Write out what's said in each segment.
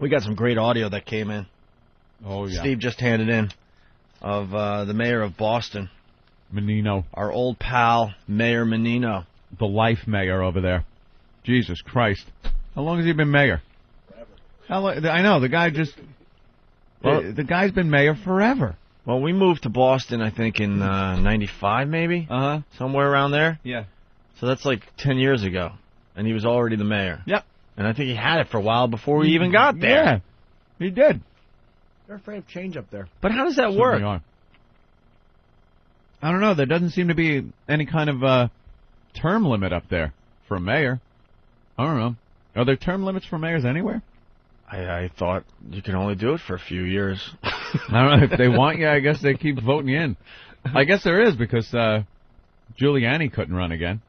We got some great audio that came in. Oh, yeah. Steve just handed in of the mayor of Boston. Menino. Our old pal, Mayor Menino. The life mayor over there. Jesus Christ. How long has he been mayor? Forever. I know, the guy just... Well, the guy's been mayor forever. Well, we moved to Boston, I think, in 95, maybe? Uh-huh. Somewhere around there. Yeah. So that's like 10 years ago. And he was already the mayor. Yep. And I think he had it for a while before we even got there. Yeah, he did. They're afraid of change up there. But how does that work? I don't know. There doesn't seem to be any kind of term limit up there for a mayor. I don't know. Are there term limits for mayors anywhere? I thought you could only do it for a few years. I don't know. If they want you, I guess they keep voting you in. I guess there is, because Giuliani couldn't run again.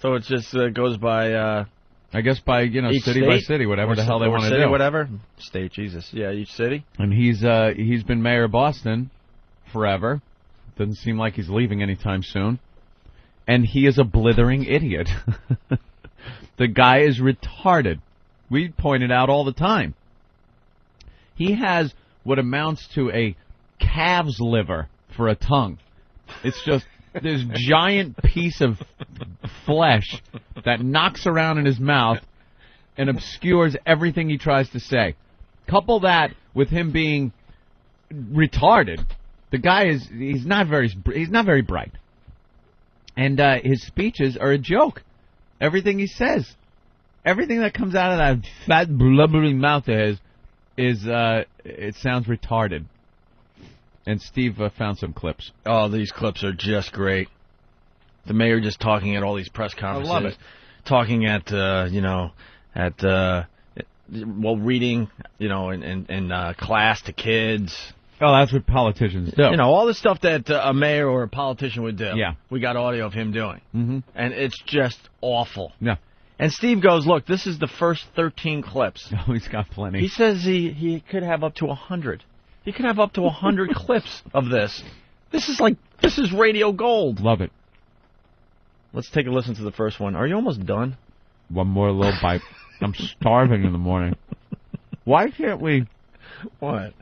So it just goes by... I guess by, city by city, whatever the hell they want to do. Whatever. State, Jesus. Yeah, each city. And he's been mayor of Boston forever. Doesn't seem like he's leaving anytime soon. And he is a blithering idiot. The guy is retarded. We point it out all the time. He has what amounts to a calves liver for a tongue. It's just this giant piece of flesh that knocks around in his mouth and obscures everything he tries to say. Couple that with him being retarded. The guy he's not very bright. And his speeches are a joke. Everything he says. Everything that comes out of that fat, blubbering mouth of his it sounds retarded. And Steve found some clips. Oh, these clips are just great. The mayor just talking at all these press conferences. I love it. Talking at, reading, in class to kids. Oh, that's what politicians do. All the stuff that a mayor or a politician would do. Yeah. We got audio of him doing. Mm-hmm. And it's just awful. Yeah. And Steve goes, look, this is the first 13 clips. Oh, he's got plenty. He says he could have up to 100. He could have up to 100 clips of this. This is radio gold. Love it. Let's take a listen to the first one. Are you almost done? One more little bite. I'm starving in the morning. Why can't we... What?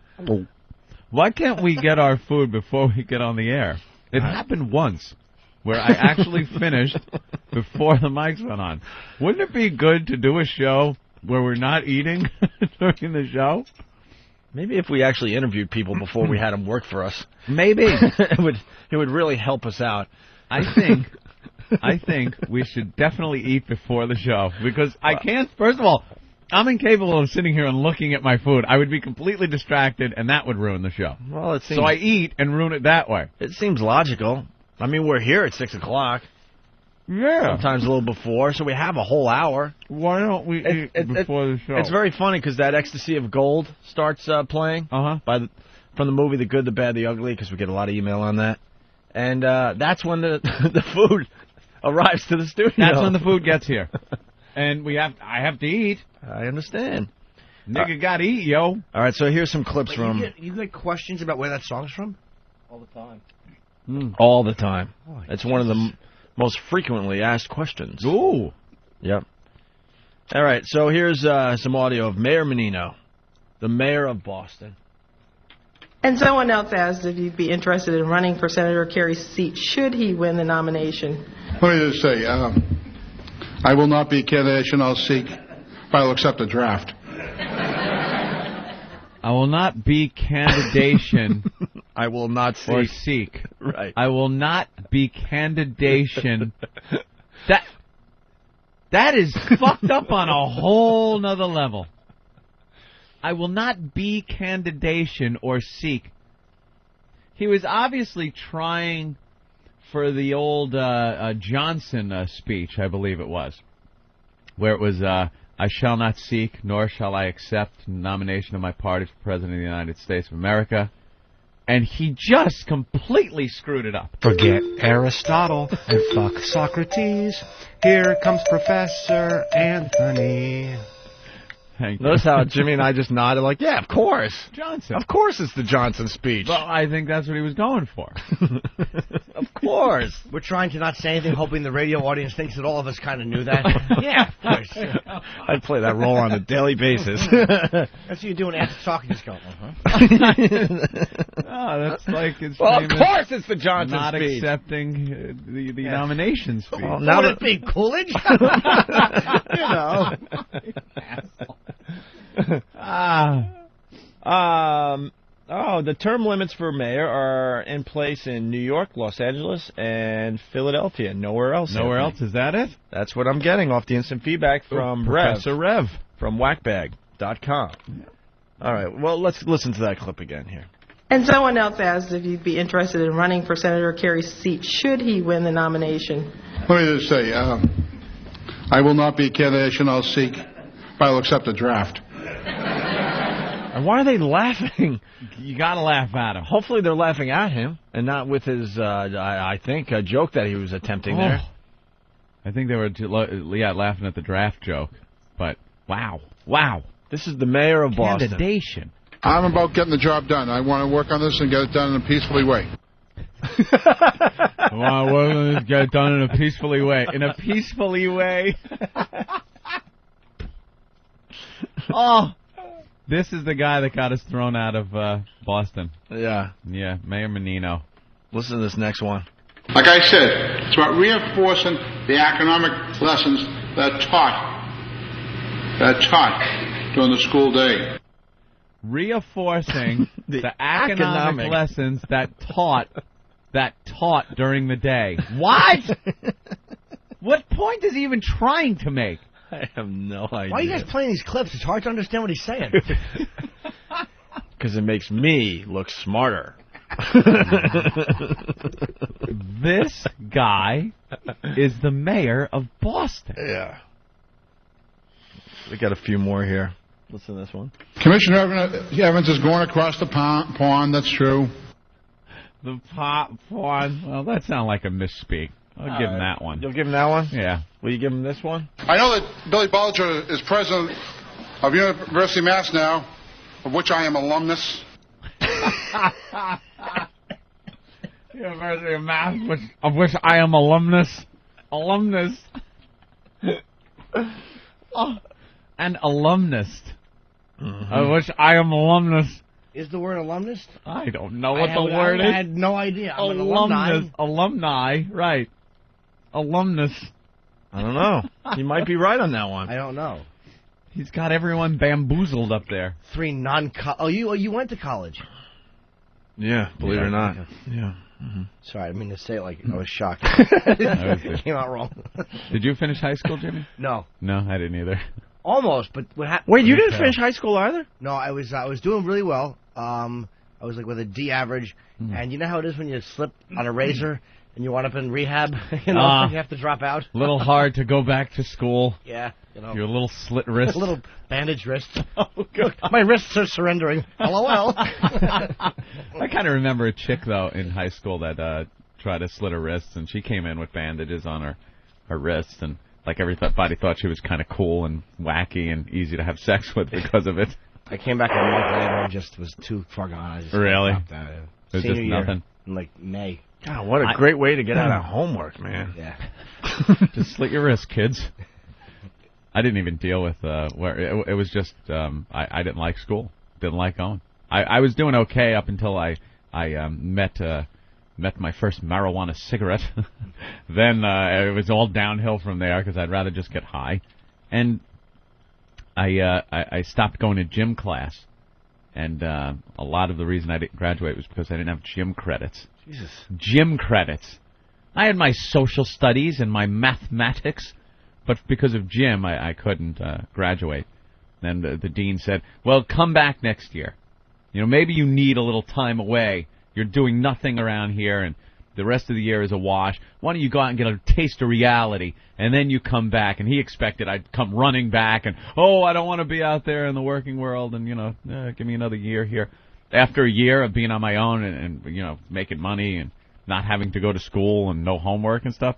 Why can't we get our food before we get on the air? It happened once, where I actually finished before the mics went on. Wouldn't it be good to do a show where we're not eating during the show? Maybe if we actually interviewed people before we had them work for us. Maybe. it would really help us out. I think we should definitely eat before the show, because I can't, first of all, I'm incapable of sitting here and looking at my food. I would be completely distracted, and that would ruin the show. Well, it seems... So I eat and ruin it that way. It seems logical. I mean, we're here at 6 o'clock. Yeah. Sometimes a little before, so we have a whole hour. Why don't we eat before the show? It's very funny because that Ecstasy of Gold starts playing from the movie The Good, the Bad, the Ugly, because we get a lot of email on that. And that's when the food arrives to the studio. That's when the food gets here. And I have to eat. I understand. Nigga gotta eat, yo. All right, so here's some clips from... You get questions about where that song's from? All the time. All the time. Oh, it's one of the most frequently asked questions. Ooh. Yep. All right, so here's some audio of Mayor Menino, the mayor of Boston. And someone else asked if you'd be interested in running for Senator Kerry's seat should he win the nomination. Let me just say, I will not be a candidate. I'll seek, but I'll accept a draft. I will not be candidation. I will not seek. Or seek. Right. I will not be candidation. That is fucked up on a whole nother level. I will not be candidation or seek. He was obviously trying for the old Johnson speech, I believe it was, where it was, I shall not seek, nor shall I accept nomination of my party for President of the United States of America. And he just completely screwed it up. Forget Aristotle and fuck Socrates. Here comes Professor Anthony. Notice how Jimmy and I just nodded like, yeah, of course. Johnson. Of course it's the Johnson speech. Well, I think that's what he was going for. Of course. We're trying to not say anything, hoping the radio audience thinks that all of us kind of knew that. Yeah, of course. I play that role on a daily basis. That's what you do when after talking, just go, Oh, that's like his Well, of famous course it's the Johnson not speech. accepting the nomination speech. Well, Now now would it be Coolidge? You know. The term limits for mayor are in place in New York, Los Angeles, and Philadelphia. Nowhere else. Nowhere Anthony. else? Is that it? That's what I'm getting off the instant feedback from Professor Rev. from whackbag.com. All right, well, let's listen to that clip again here. And someone else asked if you'd be interested in running for Senator Kerry's seat should he win the nomination. Let me just say, I will not be a candidate I'll seek, but I'll accept a draft. And why are they laughing? You gotta laugh at him. Hopefully they're laughing at him and not with his, I think, a joke that he was attempting there. I think they were, laughing at the draft joke. But, wow. This is the mayor of Boston. Candidation. I'm about getting the job done. I want to work on this and get it done in a peacefully way. I want to work on this, get it done in a peacefully way. In a peacefully way. Oh, this is the guy that got us thrown out of Boston. Yeah. Yeah, Mayor Menino. Listen to this next one. Like I said, it's about reinforcing the economic lessons that are taught during the school day. Reinforcing the economic lessons that taught during the day. What? What point is he even trying to make? I have no idea. Why are you guys playing these clips? It's hard to understand what he's saying. Because it makes me look smarter. This guy is the mayor of Boston. Yeah. We got a few more here. Listen to this one. Commissioner Evans is going across the pond. That's true. The pond. Well, that sounds like a misspeak. I'll give him that one. You'll give him that one? Yeah. Will you give him this one? I know that Billy Bulger is president of University of Mass now, of which I am alumnus. University of Mass, of which I am alumnus. Alumnus. And alumnus. Mm-hmm. Of which I am alumnus. Is the word alumnus? I don't know what the word is. I had no idea. I'm an alumni. Alumni, right. Alumnus. I don't know. You might be right on that one. I don't know. He's got everyone bamboozled up there. Three non-college. Oh, you went to college. Yeah, believe it or not. Yeah. Mm-hmm. Sorry, I didn't mean to say it like I was shocked. It came out wrong. Did you finish high school, Jimmy? No. No, I didn't either. Almost, but what happened? Wait, you didn't finish high school either? No, I was doing really well. I was like with a D average, and you know how it is when you slip on a razor and you wind up in rehab. You know, you have to drop out. A little hard to go back to school. Yeah, you know. Your little slit wrist. A little bandaged wrist. Oh, Look, my wrists are surrendering. LOL. I kind of remember a chick, though, in high school that tried to slit her wrists, and she came in with bandages on her wrists, and like everybody thought she was kind of cool and wacky and easy to have sex with because of it. I came back a month later and just was too far gone. I just really? dropped out. It was Senior just year, nothing. in like May. God, what a great way to get out of homework, man. Yeah. Just slit your wrist, kids. I didn't even deal with where it was just I didn't like school. Didn't like going. I was doing okay up until I met my first marijuana cigarette. Then it was all downhill from there because I'd rather just get high. And I stopped going to gym class. And a lot of the reason I didn't graduate was because I didn't have gym credits. Jesus. Gym credits. I had my social studies and my mathematics, but because of gym, I couldn't graduate. Then the dean said, well, come back next year. You know, maybe you need a little time away. You're doing nothing around here, and the rest of the year is a wash. Why don't you go out and get a taste of reality, and then you come back? And he expected I'd come running back, and, I don't want to be out there in the working world, and, give me another year here. After a year of being on my own and making money and not having to go to school and no homework and stuff,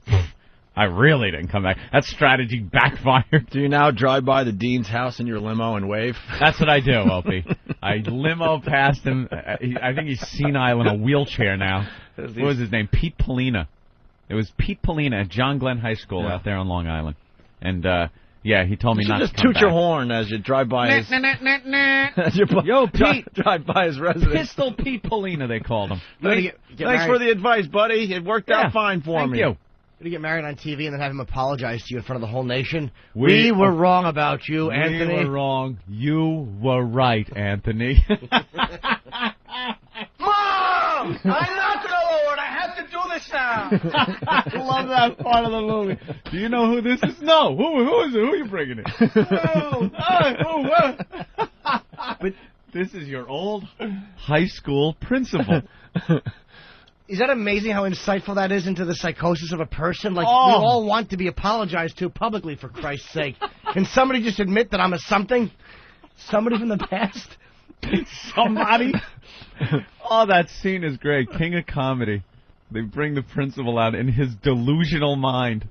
I really didn't come back. That strategy backfired. Do you now drive by the dean's house in your limo and wave? That's what I do, Opie. I limo past him. I think he's senile in a wheelchair now. What was his name? Pete Polina. It was Pete Polina at John Glenn High School out there on Long Island. And, yeah, he told me not to come back. Just toot your horn as you drive by his... Yo, Pete! Drive by his residence. Pistol Pete Polina, they called him. Thanks for the advice, buddy. It worked out fine for me. Thank you. To get married on TV and then have him apologize to you in front of the whole nation. We were wrong about you, Anthony. We were wrong. You were right, Anthony. Mom! I'm not the Lord. I have to do this now. I love that part of the movie. Do you know who this is? No. Who is it? Who are you bringing in? But this is your old high school principal. Is that amazing how insightful that is into the psychosis of a person? Like, we all want to be apologized to publicly, for Christ's sake. Can somebody just admit that I'm a something? Somebody from the past? Somebody? Oh, that scene is great. King of comedy. They bring the principal out in his delusional mind.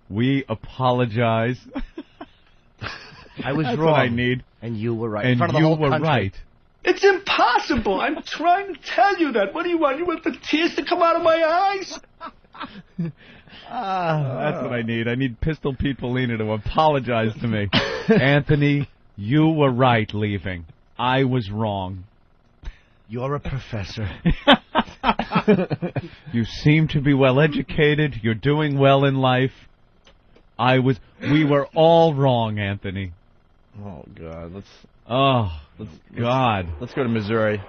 We apologize. I was That's wrong. What I need. And you were right. And in front of the you whole were country. right. It's impossible. I'm trying to tell you that. What do you want? You want the tears to come out of my eyes? That's what I need. I need Pistol Pete Polina to apologize to me. Anthony, you were right leaving. I was wrong. You're a professor. You seem to be well educated. You're doing well in life. We were all wrong, Anthony. Oh, God. Let's go to Missouri.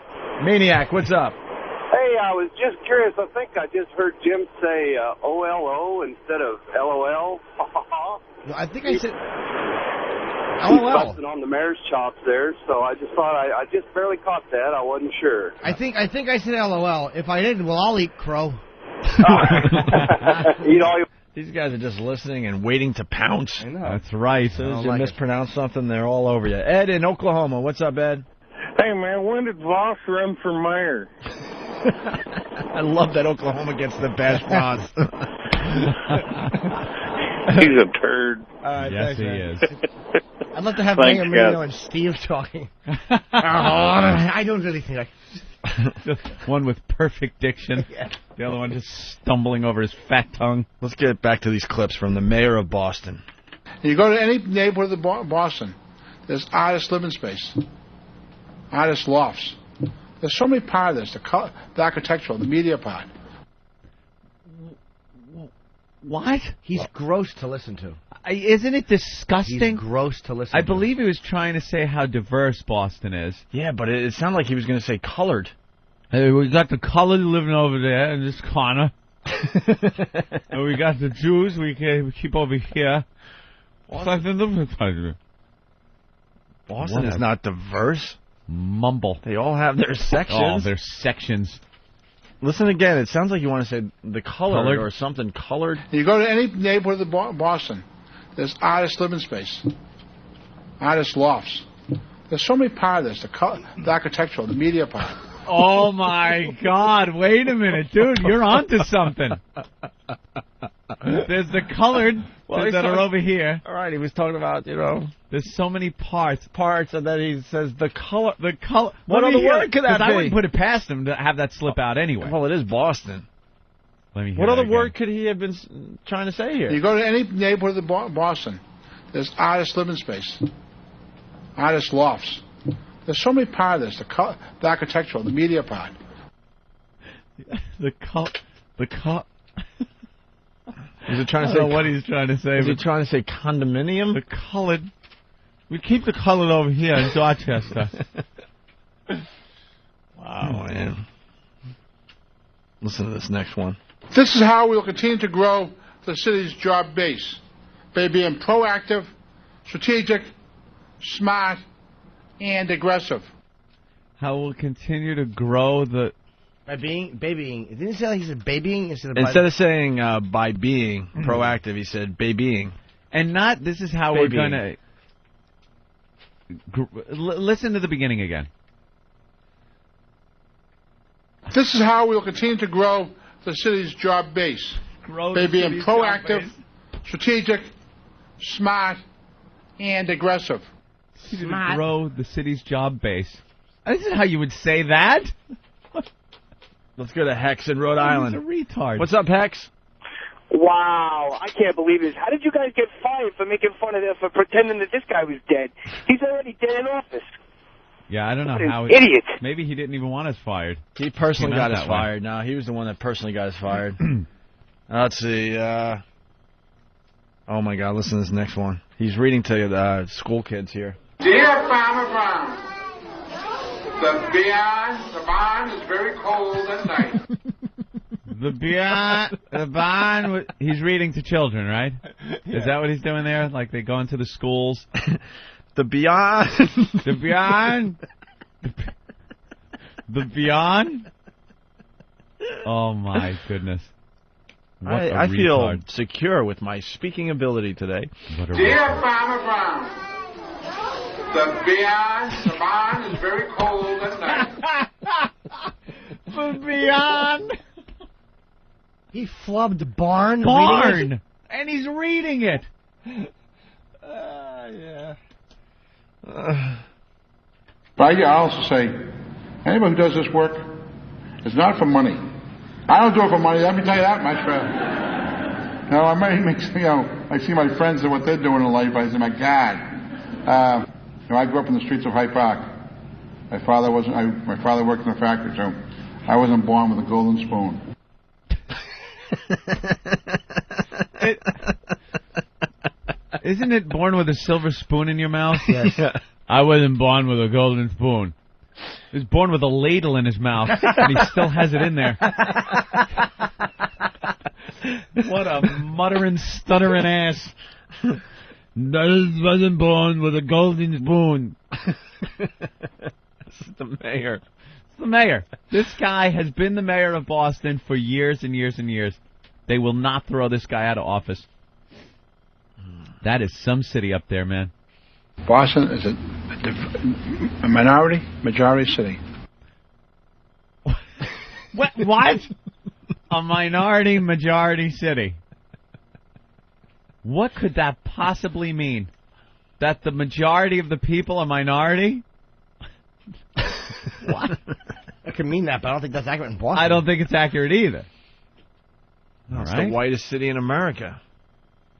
Maniac, what's up? Hey, I was just curious. I think I just heard Jim say OLO instead of LOL. No, I think I said He's LOL. busting on the mayor's chops there, so I just thought I just barely caught that. I wasn't sure. I think I said LOL. If I didn't, well, I'll eat crow. Eat all your... These guys are just listening and waiting to pounce. I know. That's right. As soon as you mispronounce something, they're all over you. Ed in Oklahoma. What's up, Ed? Hey, man, when did Voss run for mayor? I love that Oklahoma gets the best Voss. He's a turd. Yes, he is. I'd love to have Thanks, Mayor Menino and Steve talking. I don't really think One with perfect diction. Yeah. The other one just stumbling over his fat tongue. Let's get back to these clips from the mayor of Boston. You go to any neighborhood of Boston, there's artist living space, artist lofts. There's so many parts of this, the architectural, the media part. What? He's gross to listen to. Isn't it disgusting? He's gross to listen to. I believe he was trying to say how diverse Boston is. Yeah, but it sounded like he was going to say colored. Hey, we got the colored living over there in this corner. And we got the Jews we keep over here. Boston is not diverse. Mumble. They all have their sections. Oh, their sections. Listen again. It sounds like you want to say the colored or something colored. You go to any neighborhood of Boston, there's artist living space, artist lofts. There's so many parts of this, the architectural, the media part. Oh, my God. Wait a minute, dude. You're onto something. There's the colored that are over here. All right, he was talking about, there's so many parts, and then he says the color. What other word could that be? I wouldn't put it past him to have that slip out anyway. Well, it is Boston. Let me hear what other again. word could he have been trying to say here? You go to any neighborhood of Boston, there's artist living space, artist lofts. There's so many parts of this, the architectural, the media part. The Is it trying to I say don't know what he's trying to say. Is he trying to say condominium? The colored. We keep the colored over here in Dorchester. Wow, man. Listen to this next one. This is how we'll continue to grow the city's job base by being proactive, strategic, smart, and aggressive. How we'll continue to grow the... By babying. Didn't he say like he said babying instead of saying by being proactive, he said babying. And not this is how we're going to... Listen to the beginning again. This is how we'll continue to grow the city's job base They're being proactive, strategic, smart, and aggressive. To grow the city's job base. This is how you would say that. Let's go to Hex in Rhode Island. He's a retard. What's up, Hex? Wow, I can't believe this. How did you guys get fired for making fun of them, for pretending that this guy was dead? He's already dead in office. Yeah, I don't know how. Idiot. Maybe he didn't even want us fired. He personally got us that fired. No, he was the one that personally got us fired. Let's see. Oh, my God, listen to this next one. He's reading to school kids here. Dear Farmer Brown, the barn is very cold at night. The barn. He's reading to children, right? Yeah. Is that what he's doing there? Like they go into the schools. The beyond. The beyond. The beyond. Oh my goodness! I feel secure with my speaking ability today. Dear Farmer Brown, the barn is very cold at night. The beyond. He flubbed barn. Barn, and he's reading it. Yeah. But I also say, anybody who does this work, it's not for money. I don't do it for money. Let me tell you that much. I see my friends and what they're doing in life. I say, my God. I grew up in the streets of Hyde Park. My father worked in a factory, so I wasn't born with a golden spoon. Isn't it born with a silver spoon in your mouth? Yes. I wasn't born with a golden spoon. He was born with a ladle in his mouth, and he still has it in there. What a muttering, stuttering ass. I wasn't born with a golden spoon. This is the mayor. It's the mayor. This guy has been the mayor of Boston for years and years and years. They will not throw this guy out of office. That is some city up there, man. Boston is a majority city. What? A majority city. What could that possibly mean? That the majority of the people are minority? What? It could mean that, but I don't think that's accurate in Boston. I don't think it's accurate either. No, it's the whitest city in America.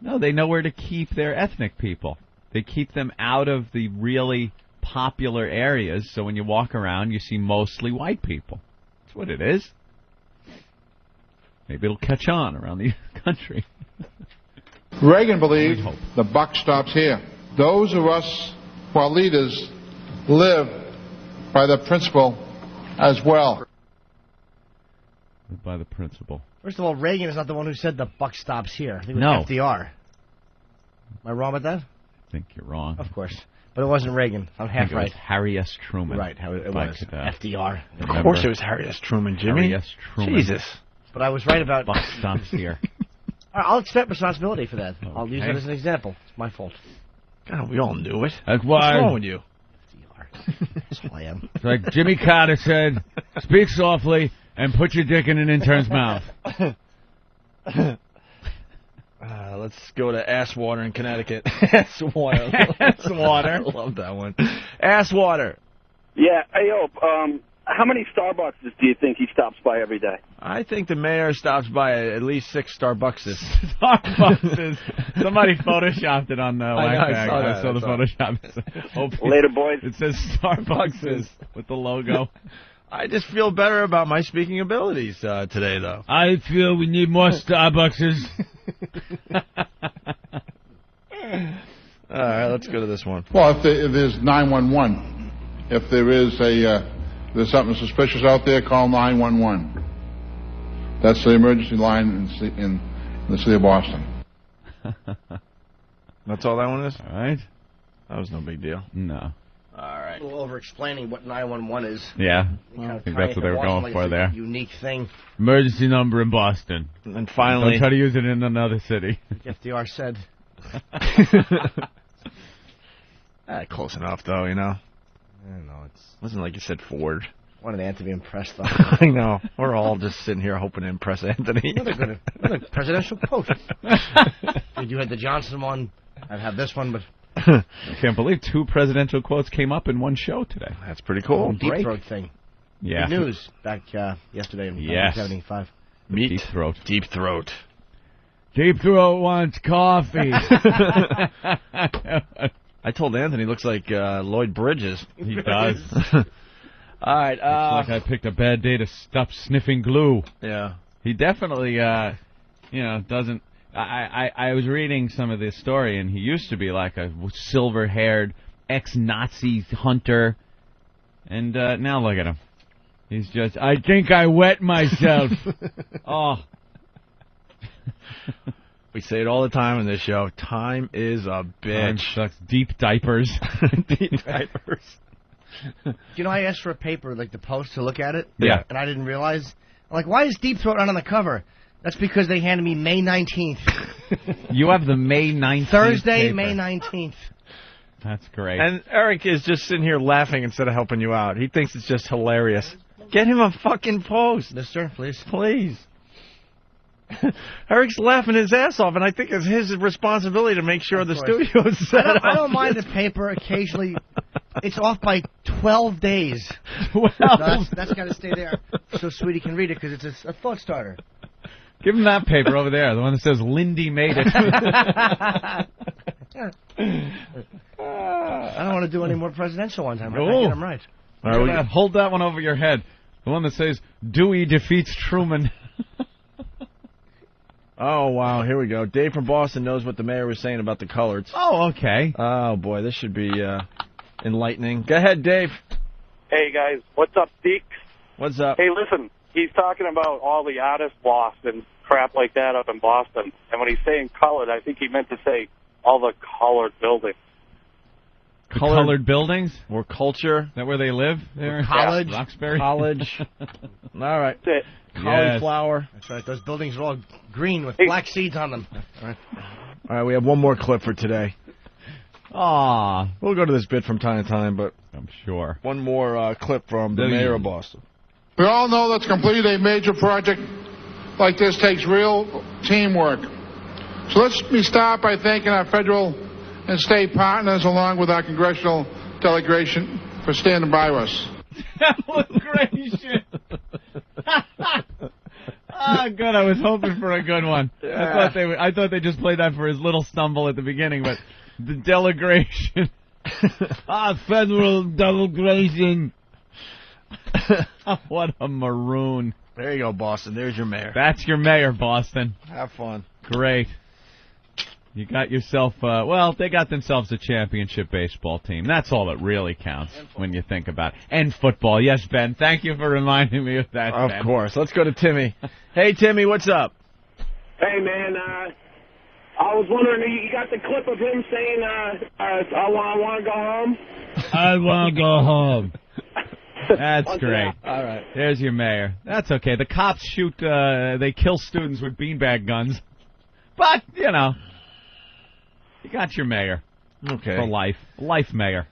No, they know where to keep their ethnic people. They keep them out of the really popular areas, so when you walk around, you see mostly white people. That's what it is. Maybe it'll catch on around the country. Reagan believed the buck stops here. Those of us who are leaders live by the principle as well. By the principle. First of all, Reagan is not the one who said the buck stops here. I think it No. was FDR. Am I wrong with that? I think you're wrong. Of course. But it wasn't Reagan. I'm half It right. was Harry S. Truman. Right, it was. FDR. Of course it was Harry S. Truman, Jimmy. Harry S. Truman. Jesus. But I was right about... Buck stops here. All right, I'll accept responsibility for that. I'll use Okay. it as an example. It's my fault. God, we all knew it. That's why. What's wrong with you? FDR. That's who I am. It's like Jimmy Carter said, speak softly and put your dick in an intern's mouth. Let's go to Asswater in Connecticut. Asswater. Asswater. I love that one. Asswater. Yeah. Hey, how many Starbucks do you think he stops by every day? I think the mayor stops by at least 6 Starbuckses. Starbucks. Somebody photoshopped it on the Whack-Bag. I saw the Photoshop. Later, boys. It says Starbucks with the logo. I just feel better about my speaking abilities today, though. I feel we need more Starbuckses. All right, let's go to this one. Well, if there's 911, if there's something suspicious out there, call 911. That's the emergency line in the city of Boston. That's all that one is? All right. That was no big deal. No. All right. A little over-explaining what 911 is. Yeah. I think that's what they were going for there. Unique thing. Emergency number in Boston. And finally... Don't try to use it in another city. FDR said. Close enough, though, you know. I don't know. It wasn't like you said Ford. Wanted Anthony to be impressed, though. I know. We're all just sitting here hoping to impress Anthony. Another presidential quote. You had the Johnson one. I'd have this one, but... I can't believe 2 presidential quotes came up in one show today. That's pretty cool. Deep throat thing. Yeah. Good news back yesterday in 75. Deep throat. Deep throat. Deep throat wants coffee. I told Anthony he looks like Lloyd Bridges. He does. All right. It's like I picked a bad day to stop sniffing glue. Yeah. He definitely, doesn't... I was reading some of this story, and he used to be like a silver-haired ex-Nazi hunter. And now look at him. He's just, I think I wet myself. Oh. We say it all the time in this show. Time is a bitch. Time sucks. Deep diapers. Deep diapers. You know, I asked for a paper, like the Post, to look at it. Yeah. And I didn't realize. I'm like, why is Deep Throat not on the cover? That's because they handed me May 19th. You have the May 19th Thursday, paper. May 19th. That's great. And Eric is just sitting here laughing instead of helping you out. He thinks it's just hilarious. Get him a fucking Post. Mister, please. Please. Eric's laughing his ass off, and I think it's his responsibility to make sure the studio's set up. I don't mind the paper occasionally. It's off by 12 days. Well, that's got to stay there so Sweetie can read it because it's a thought starter. Give him that paper over there, the one that says Lindy made it. I don't want to do any more presidential ones. I'm going to get them right. All right, hold that one over your head. The one that says Dewey defeats Truman. Oh, wow, here we go. Dave from Boston knows what the mayor was saying about the coloreds. Oh, okay. Oh, boy, this should be enlightening. Go ahead, Dave. Hey, guys. What's up, Deeks? What's up? Hey, listen. He's talking about all the artists lost and crap like that up in Boston. And when he's saying colored, I think he meant to say all the colored buildings. Colored buildings? Or culture. Is that where they live? There? College. Roxbury? College. All right. That's it. Cauliflower. That's right. Those buildings are all green with black seeds on them. All right, we have one more clip for today. Aw. We'll go to this bit from time to time, but I'm sure. One more clip from the mayor of Boston. We all know that to complete a major project like this takes real teamwork. So let me start by thanking our federal and state partners along with our congressional delegation for standing by us. That was great shit. Oh, good. I was hoping for a good one. Yeah. I thought they just played that for his little stumble at the beginning, but the delegation. Federal delegation. What a maroon. There you go, Boston. There's your mayor. That's your mayor, Boston. Have fun. Great. You got yourself, they got themselves a championship baseball team. That's all that really counts when you think about it. And football. Yes, Ben. Thank you for reminding me of that, Of Ben. course. Let's go to Timmy. Hey, Timmy, what's up? Hey, man, I was wondering, you got the clip of him saying, I want to go home? I want to go home. That's great. All right. There's your mayor. That's okay. The cops they kill students with beanbag guns. But, you got your mayor. Okay. For life. Life mayor.